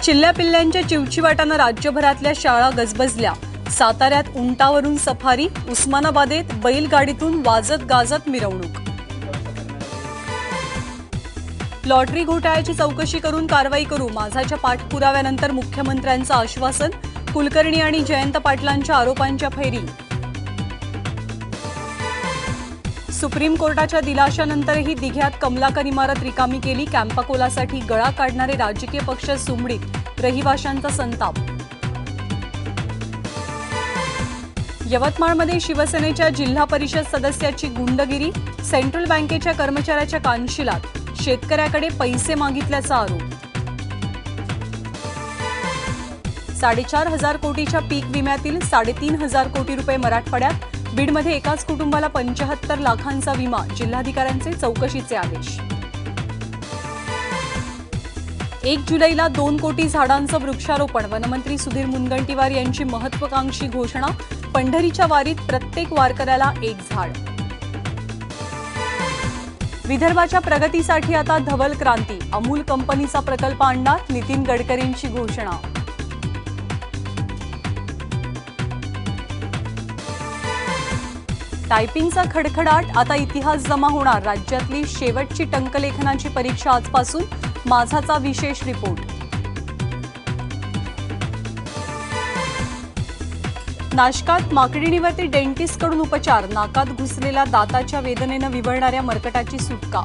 चिल्ल्या पिल्ल्यांच्या चिवचिवाटानं राज्यभरातल्या शाळा गजबजल्या। साताऱ्यात उंटावरून सफारी, उस्मानाबादेत बैलगाडीतून वाजत गाजत मिरवणूक। लॉटरी घोटाळ्याची चौकशी करून कारवाई करू, माझाच्या पाठपुराव्यानंतर मुख्यमंत्र्यांचं आश्वासन। कुलकर्णी आणि जयंत पाटलांच्या आरोपांच्या फैरी। सुप्रीम कोर्टाच्या दिलाशानंतरही दिघ्यात कमलाकर इमारत रिकामी केली। कॅम्पाकोलासाठी गळा काढणारे राजकीय पक्ष सुमडीत, रहिवाशांचा संताप। यवतमाळमध्ये शिवसेनेच्या जिल्हा परिषद सदस्याची गुंडगिरी, सेंट्रल बँकेच्या कर्मचाऱ्याच्या कानशिलात, शेतकऱ्याकडे पैसे मागितल्याचा आरोप। 4,500 कोटीच्या पीक विम्यातील 3,500 कोटी रुपये मराठवाड्यात। बीडमध्ये एकाच कुटुंबाला 75 लाखांचा विमा, जिल्हाधिकाऱ्यांचे चौकशीचे आदेश। 1 जुलैला 2 कोटी झाडांचं वृक्षारोपण, वनमंत्री सुधीर मुनगंटीवार यांची महत्त्वाकांक्षी घोषणा। पंढरीच्या वारीत प्रत्येक वारकऱ्याला 1 झाड। विदर्भाच्या प्रगतीसाठी आता धवल क्रांती, अमूल कंपनीचा प्रकल्प आणणार, नितीन गडकरींची घोषणा। टायपिंगचा खडखडाट, आता इतिहास जमा होणार, राज्यातली शेवटची टंकलेखनाची परीक्षा आजपासून, माझाचा विशेष रिपोर्ट। नाशकात माकडिणीवरती डेंटिस्टकडून उपचार, नाकात घुसलेल्या दाताच्या वेदनेनं विव्हळणाऱ्या मर्कटाची सुटका।